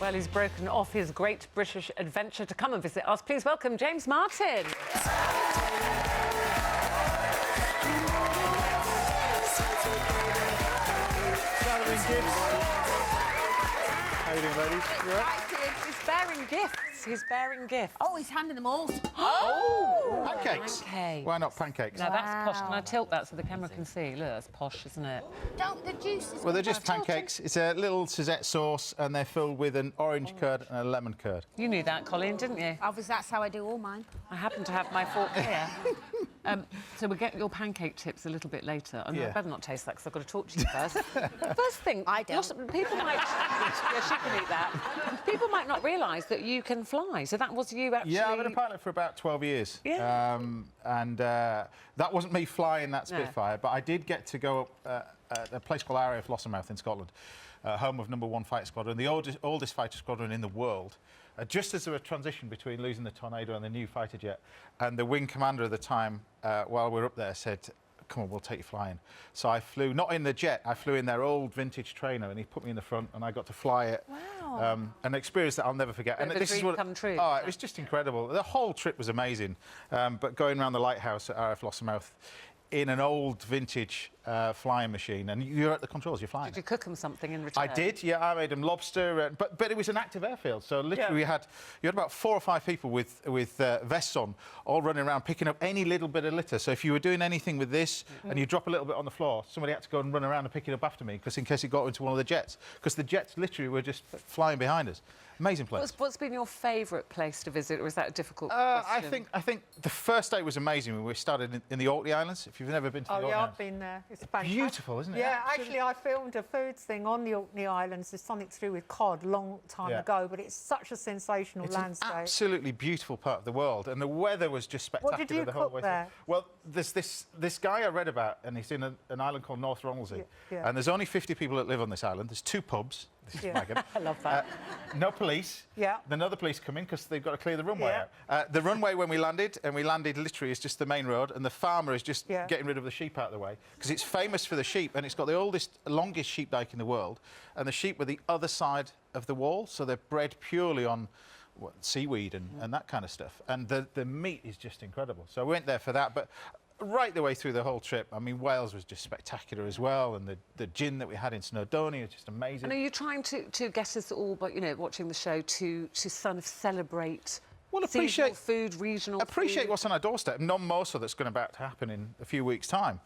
Well, he's broken off his great British adventure to come and visit us. Please welcome James Martin. How you doing, ladies? You all right? He's bearing gifts. He's bearing gifts. Oh, he's handing them all. Oh! Pancakes. Pancakes. Why not pancakes? Now, that's posh. Can I tilt that so the camera can see? Look, that's posh, isn't it? Don't the juices. Well, they're just pancakes. It's a little Suzette sauce, and they're filled with an orange curd and a lemon curd. You knew that, Colleen, didn't you? Obviously, that's how I do all mine. I happen to have my fork here. So we'll get your pancake tips a little bit later. And I better not taste that because I've got to talk to you first. First thing, I don't. People might... yeah, she can eat that. People might not realise that you can fly. So that was you actually... Yeah, I've been a pilot for about 12 years. Yeah. That wasn't me flying that Spitfire, but I did get to go up at a place called RAF Lossiemouth in Scotland, home of #1 Fighter Squadron, the oldest fighter squadron in the world. Just as there was a transition between losing the Tornado and the new fighter jet, and the wing commander at the time, while we were up there, said, "Come on, we'll take you flying." So I flew, not in the jet, I flew in their old vintage trainer, and he put me in the front, and I got to fly it. Wow. An experience that I'll never forget. And this is what come true. Oh, it was just incredible. The whole trip was amazing. But going around the lighthouse at RAF Lossiemouth in an old vintage flying machine, and you're at the controls, you're flying. Did you cook them something in return? I did, yeah. I made them lobster, but it was an active airfield, so literally you had about 4 or 5 people with vests on, all running around picking up any little bit of litter. So if you were doing anything with this and you drop a little bit on the floor, somebody had to go and run around and pick it up after me, because in case it got into one of the jets, because the jets literally were just flying behind us. Amazing place. What's been your favourite place to visit, or is that a difficult question? I think the first day was amazing when we started in the Orkney Islands. If you've never been to the Orkney Islands. I've been there. It's fantastic. Beautiful, isn't it? Yeah, actually, I filmed a foods thing on the Orkney Islands. There's something to do with cod, long time ago, but it's such a sensational landscape. It's an absolutely beautiful part of the world, and the weather was just spectacular. What did you the whole cook way there? through. Well, there's this guy I read about, and he's in an island called North Ronaldsay, and there's only 50 people that live on this island. There's 2 pubs. This is Megan. I love that. No police. Yeah. Then other police come in because they've got to clear the runway out. The runway when we landed literally is just the main road, and the farmer is just getting rid of the sheep out of the way, because it's famous for the sheep, and it's got the longest sheep dike in the world, and the sheep were the other side of the wall, so they're bred purely on seaweed and that kind of stuff. And the meat is just incredible. So I went there for that, but right the way through the whole trip, I mean, Wales was just spectacular as well, and the gin that we had in Snowdonia was just amazing. And are you trying to get us all, but watching the show, to sort of celebrate seasonal food, regional food? What's on our doorstep. Non-moso that's about to happen in a few weeks' time.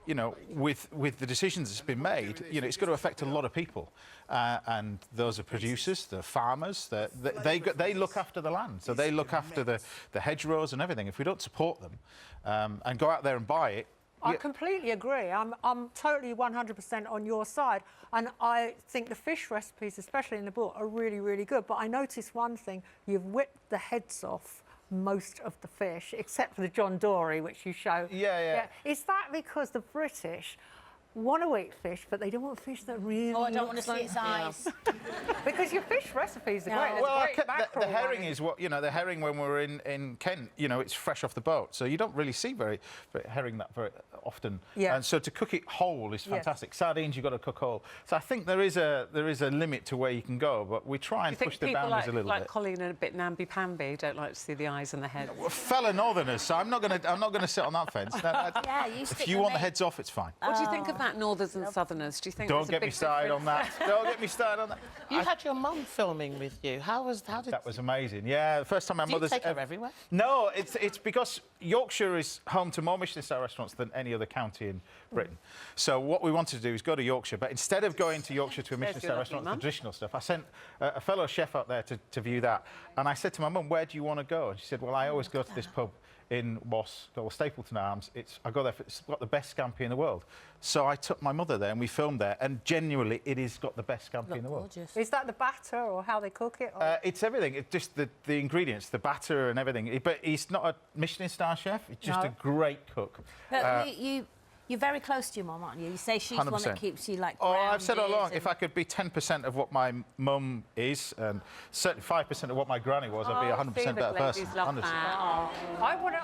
You know, with the decisions that's been made, it's going to affect a lot of people, and those are producers, the farmers. They look after the land, so they look after the hedgerows and everything. If we don't support them and go out there and buy it, I completely agree. I'm totally 100% on your side, and I think the fish recipes, especially in the book, are really, really good. But I noticed one thing: you've whipped the heads off most of the fish, except for the John Dory, which you show. Yeah. Is that because the British want to eat fish, but they don't want fish that really... Oh, I don't want to see its eyes. Because your fish recipes are great. Well, There's the herring is what, the herring when we're in Kent, it's fresh off the boat, so you don't really see very herring that very often. Yeah. And so to cook it whole is fantastic. Sardines, you've got to cook whole. So I think there is a limit to where you can go, but we try and push the boundaries a little bit. Like Colleen are a bit namby-pamby, don't like to see the eyes and the head. Well, fellow Northerners, so I'm not going to sit on that fence. If you want the heads off, it's fine. What do you think of that, Northerners and Southerners? Do you think Don't get me started on that. Don't get me started on that. You had your mum filming with you. How did that was amazing. Yeah, the first time my mother's... Do you take her everywhere? No, it's because Yorkshire is home to more Michelin-star restaurants than any other county in Britain. So what we wanted to do is go to Yorkshire, but instead of going to Yorkshire to a Michelin-star restaurant, the traditional stuff, I sent a fellow chef out there to view that, and I said to my mum, "Where do you want to go?" And she said, "Well, I always go to this pub in Moss called Stapleton Arms. I go there, it's got the best scampi in the world." So I took my mother there and we filmed there, and genuinely it is got the best scampi in the world. Gorgeous. Is that the batter or how they cook it? It's everything. It's just the ingredients, the batter and everything. But he's not a Michelin star chef. He's just a great cook. But you You're very close to your mum, aren't you? You say she's the one 100%. that keeps you, like, Oh, I've said all grounded along, and- if I could be 10% of what my mum is, and certainly 5% of what my granny was, I'd be a 100% better person. Honestly. I want to...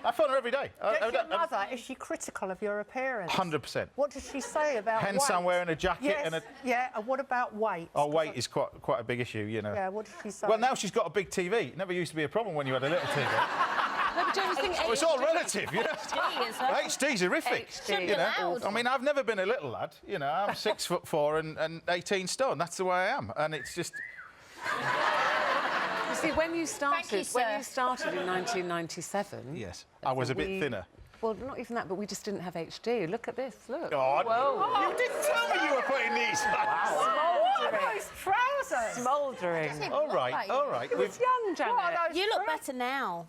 I phone her every day. Does your mother, is she critical of your appearance? 100%. What does she say about weight? Hence I'm wearing a jacket Yes, and a... yeah, and what about weight? Oh, weight is quite a big issue, you know. Yeah, what does she say? Well, now she's got a big TV. It never used to be a problem when you had a little TV. No, but don't you think It's all relative, you know. HD as well. HD's horrific. HD. You know? Allowed. I mean, I've never been a little lad. You know, I'm 6'4" and 18 stone. That's the way I am, and it's just. You see, when you started in 1997... Yes, I was a bit thinner. Well, not even that, but we just didn't have HD. Look at this, look. God. Whoa. You didn't tell me you were putting these. What are those trousers? Smouldering. All right, all right. It was young, Janet. What are those You look better now.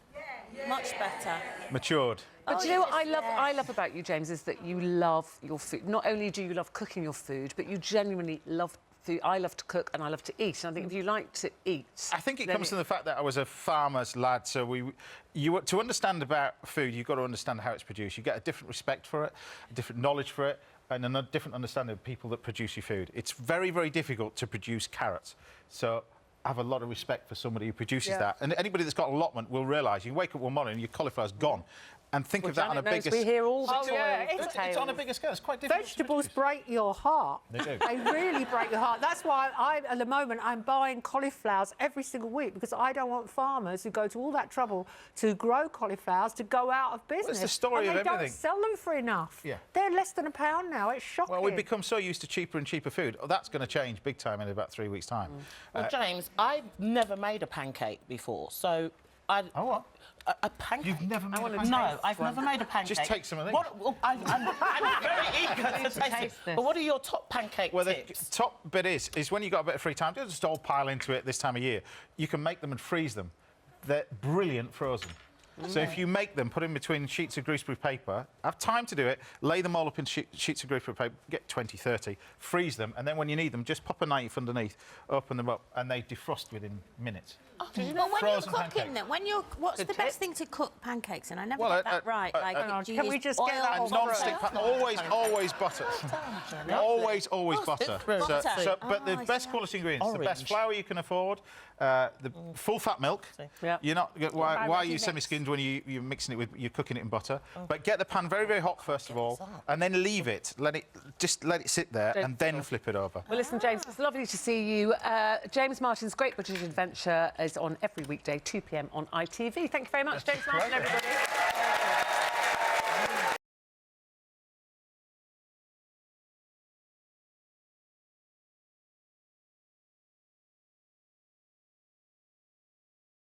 Much better. Matured. But do you know what I love about you, James, is that you love your food. Not only do you love cooking your food, but you genuinely love food. I love to cook and I love to eat. And I think if you like to eat... I think it comes from the fact that I was a farmer's lad, so to understand about food, you've got to understand how it's produced. You get a different respect for it, a different knowledge for it, and a different understanding of people that produce your food. It's very, very difficult to produce carrots. So I have a lot of respect for somebody who produces that. And anybody that's got allotment will realise you can wake up one morning and your cauliflower's gone. And think of that on a bigger scale. We hear all the It's on a bigger scale. It's quite difficult. Vegetables break your heart. They do. They really break your heart. That's why at the moment, I'm buying cauliflowers every single week because I don't want farmers who go to all that trouble to grow cauliflowers to go out of business. it's the story and of they everything. don't sell them for enough. Yeah. They're less than £1 now. It's shocking. Well, we've become so used to cheaper and cheaper food. Oh, that's going to change big time in about 3 weeks' time. Well, James, I've never made a pancake before, so I. Oh, what? A pancake. You've never made a No, pancake? I've never made a pancake. Just take some of these. I'm very eager to taste it. But what are your top pancake Well, the tips? top bit is when you've got a bit of free time, don't just all pile into it this time of year. You can make them and freeze them. They're brilliant frozen. So if you make them, put them between sheets of greaseproof paper, have time to do it, lay them all up in sheets of greaseproof paper, get 20, 30, freeze them, and then when you need them, just pop a knife underneath, open them up, and they defrost within minutes. But when you're Frozen cooking pancakes. them, what's the Good best tip. thing to cook pancakes in? I never Well, got that right. Like, do you can we use just oil get that or on Non-stick butter? pan, always butter. always butter. Butter. But the I best see. quality ingredients, the best Orange. flour you can afford, the full fat milk. Yeah. You're not. Why are you mix. semi-skinned when you're mixing it with? You're cooking it in butter. But get the pan very, very hot first of all, and then leave it. Let it sit there, and then flip it over. Well, listen, James, it's lovely to see you. James Martin's Great British Adventure is on every weekday, 2 p.m. on ITV. Thank you very much, James Martin, everybody.